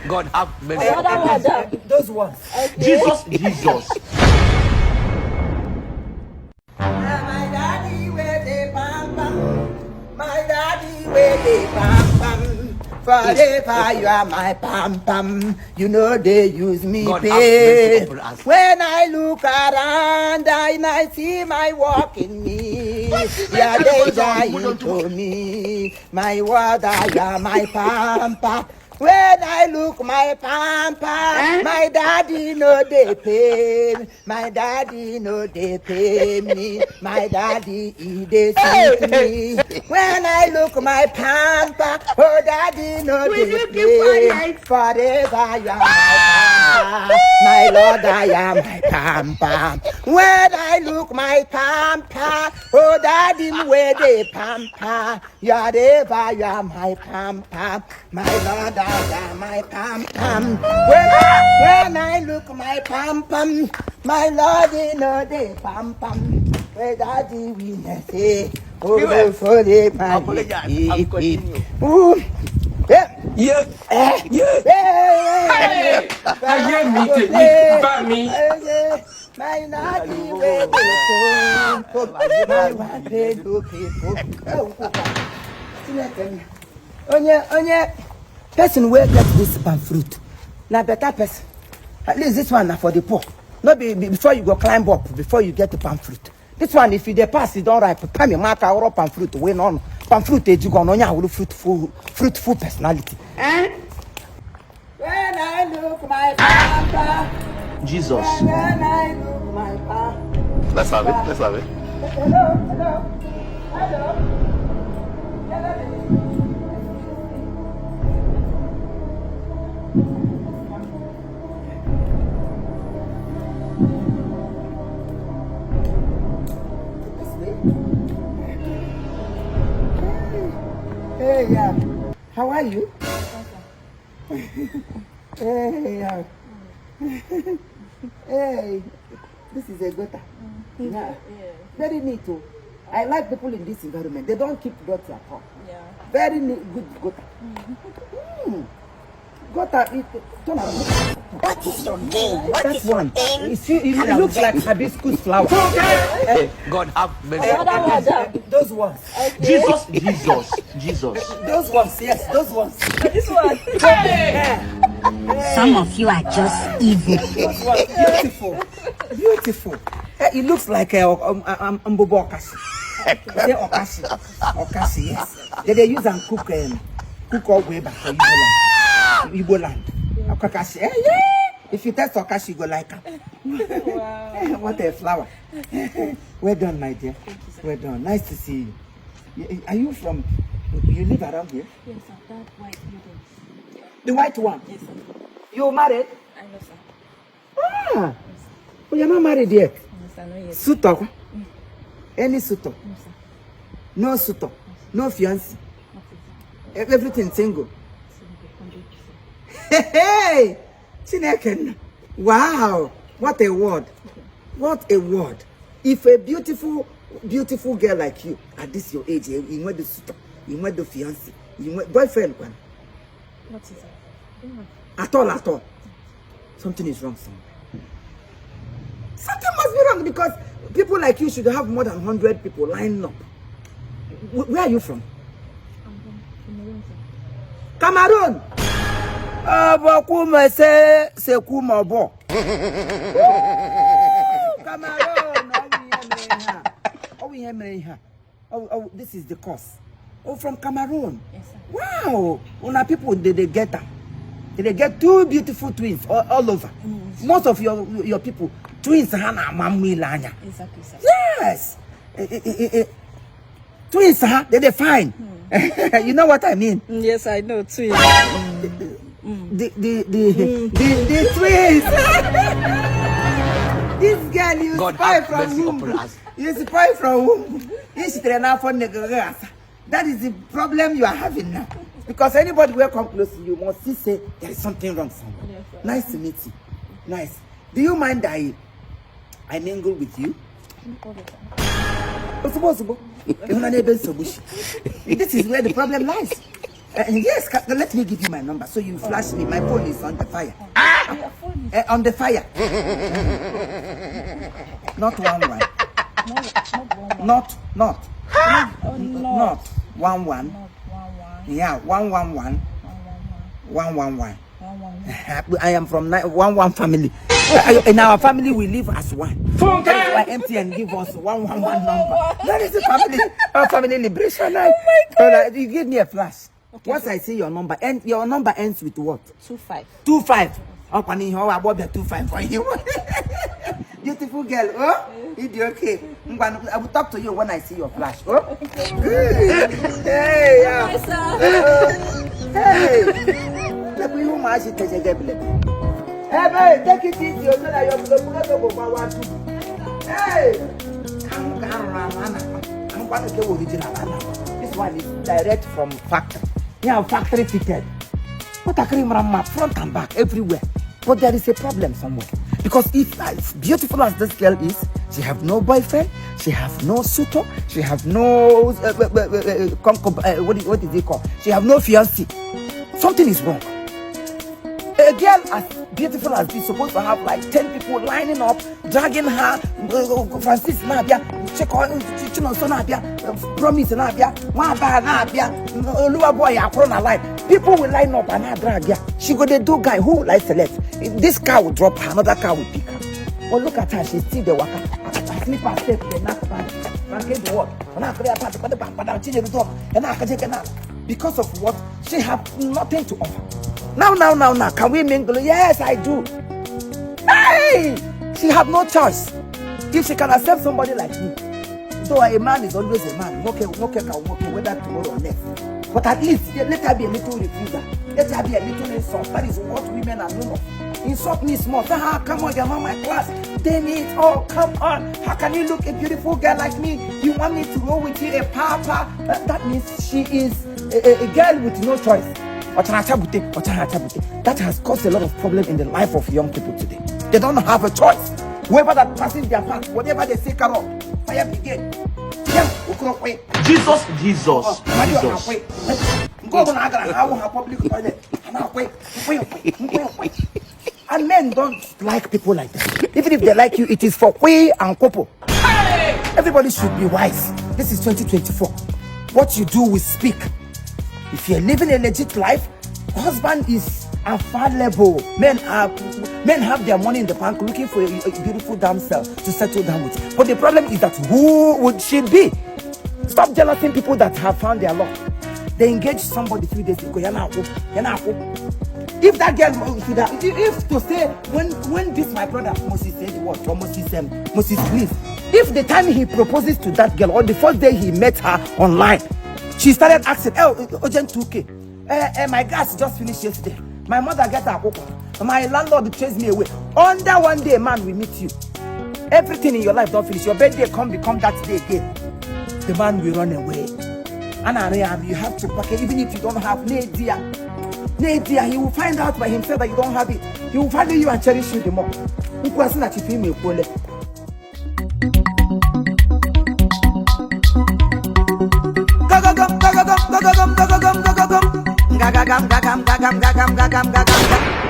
God have mercy. Those ones. Jesus. My daddy where they pam pam. My daddy where they pam pam. Forever you are my pam pam. You know they use me God pay. have mercy upon us. When I look around and I see my walk in me, yeah, danger into me. My water, yeah, my pampa. When I look my pampa, my daddy know they pay. My daddy know they pay me. My daddy he dey sweet me. When I look my pampa, oh daddy know they pay. Forever you are my pampa. My Lord, I am my pampa. When I look my pampa, oh daddy where they pampa. Wherever you are my pampa. My Lord, I am my pam-pam. When I look my pam-pam, my Lord, you know the pam-pam. Where daddy will say, oh, for the man. Yeah. My naughty way my one day do people. Onye person will get this palm fruit. Now better person. At least this one for the poor. Not before you go climb up, before you get the palm fruit. This one, if you dey pass, you don't ripe. Palm mark or palm fruit. We no palm fruit. You go on your fruitful personality. When I look my papa, Jesus. when I look my papa. Let's have it. Hello. Hey, yeah. How are you? Hey, yeah. Hey, this is a gutter. Yeah. Very neat too. I like people in this environment. They don't keep dirty at all. Yeah. Very neat, good gutter. Gutter, what is your name? That's one. It looks like hibiscus flower. God have mercy. Those ones. Jesus. Those ones, yes, those ones. This one. Some of you are just evil. Those ones, beautiful. It looks like mbobo okashi. Say okashi, yes. They use and cook all way back for Igbo land. Okashi, yeah. If you taste okashi, you go like her. Wow. What a flower. Well done, my dear. Well done. Nice to see you. Are you from? You live around here? Yes, sir. That white building. The white one? Yes, sir. You married? I know, sir. Ah. Well, you're not married yet. Yes, sir. Not yet. Suitor? Any suitor? No, sir. No suitor? No fiancé? Nothing, sir. Everything single? 100%. Hey! Chineken. Wow! What a word. What a word. If a beautiful girl like you, at this your age, you want the suitor, you want the fiancé, you want boyfriend, What is it? at all. Something is wrong somewhere. Something must be wrong because people like you should have more than 100 people lining up. Where are you from? I'm from Cameroon, sir. Cameroon. Cameroon. Oh, this is the course. Oh, from Cameroon. Yes, sir. Wow. Una people they get them. They get two beautiful twins all over. Most of your people twins hana mammi lanya. Exactly, sir. Yes. Twins, huh? They're fine. You know what I mean? Yes, I know, twins. The twins. This girl, you God spy have from mercy whom? upon us. You spy from whom? That is the problem you are having now. Because anybody will come close to you must see say there is something wrong somewhere. Yes, sir. Nice to meet you. Nice. Do you mind I mingle with you? This is where the problem lies. Yes, let me give you my number. So you flash me. My phone is on the fire. Your phone is On the fire. Not 1 1. not 1 1. Not. Oh, Not 1 1. Not 1 1. Yeah, 1 1 1. 1 1 1. 1 1 1. I am from 1 1 family. In our family, we live as one. That's why MTN give us 111 number. That is the family, our family liberation. Oh my God! You give me a flash. Okay. Once I see your number, and your number ends with what? 25. 25. Oh, Pani, how about the 25 for you? Beautiful girl. Oh, it's okay. I will talk to you when I see your flash. Oh, good. Hey, hey. Let me home. I should take a gable. Hey, take it easy. You're not your blood over one. Hey, I'm going to go original. This one is direct from factory. Yeah, factory fitted. What a cream map, front and back, everywhere. But there is a problem somewhere. Because if as beautiful as this girl is, she have no boyfriend, she have no suitor, she have no what is it called? She have no fiancé. Something is wrong. A girl as beautiful as this is supposed to have like 10 people lining up, dragging her. Francis Nabia, check on Nabia, promise Nabia, Waba Nabia, Lua boy, Aprona line. People will line up and her drag her. She go the do guy who like select. This car will drop her, another car will pick her. But look at her, she's still the waka. I sleep her step, the knock band, and get the work. And I create a part of the bank, but I'll change the door. And I can take an because of what? She have nothing to offer. Now, can we mingle? Yes, I do. Hey! She have no choice. If she can accept somebody like me, though a man is always a man, okay, whether tomorrow or next. But at least, let her be a little refuser. Let her be a little insult. That is what women are known of. Insult me small. Say, come on, you're not my class. Damn it. Oh, come on. How can you look a beautiful girl like me? You want me to roll with you, a papa? That means she is a girl with no choice. That has caused a lot of problem in the life of young people today. They don't have a choice. Whoever that passes their path, whatever they say, Carol, fire brigade. Jesus. Go on, I public toilet. And men don't like people like that. Even if they like you, it is for Kwe and Kopo. Everybody should be wise. This is 2024. What you do will speak. If you're living a legit life, husband is available. Men have their money in the bank looking for a beautiful damsel to settle down with. But the problem is that who would she be? Stop jealousing people that have found their love. They engaged somebody 3 days ago. If that girl, if to say when this my brother Moses said the word, or Moses please, if the time he proposes to that girl or the first day he met her online, she started asking, urgent 2K. My gas just finished yesterday. My mother get her cocoa. My landlord chased me away. Under one day, man, we meet you. Everything in your life don't finish. Your birthday become that day again. The man will run away. And you have to pack it, even if you don't have Nadia, he will find out by himself that you don't have it. He will value you and cherish you the more. Go.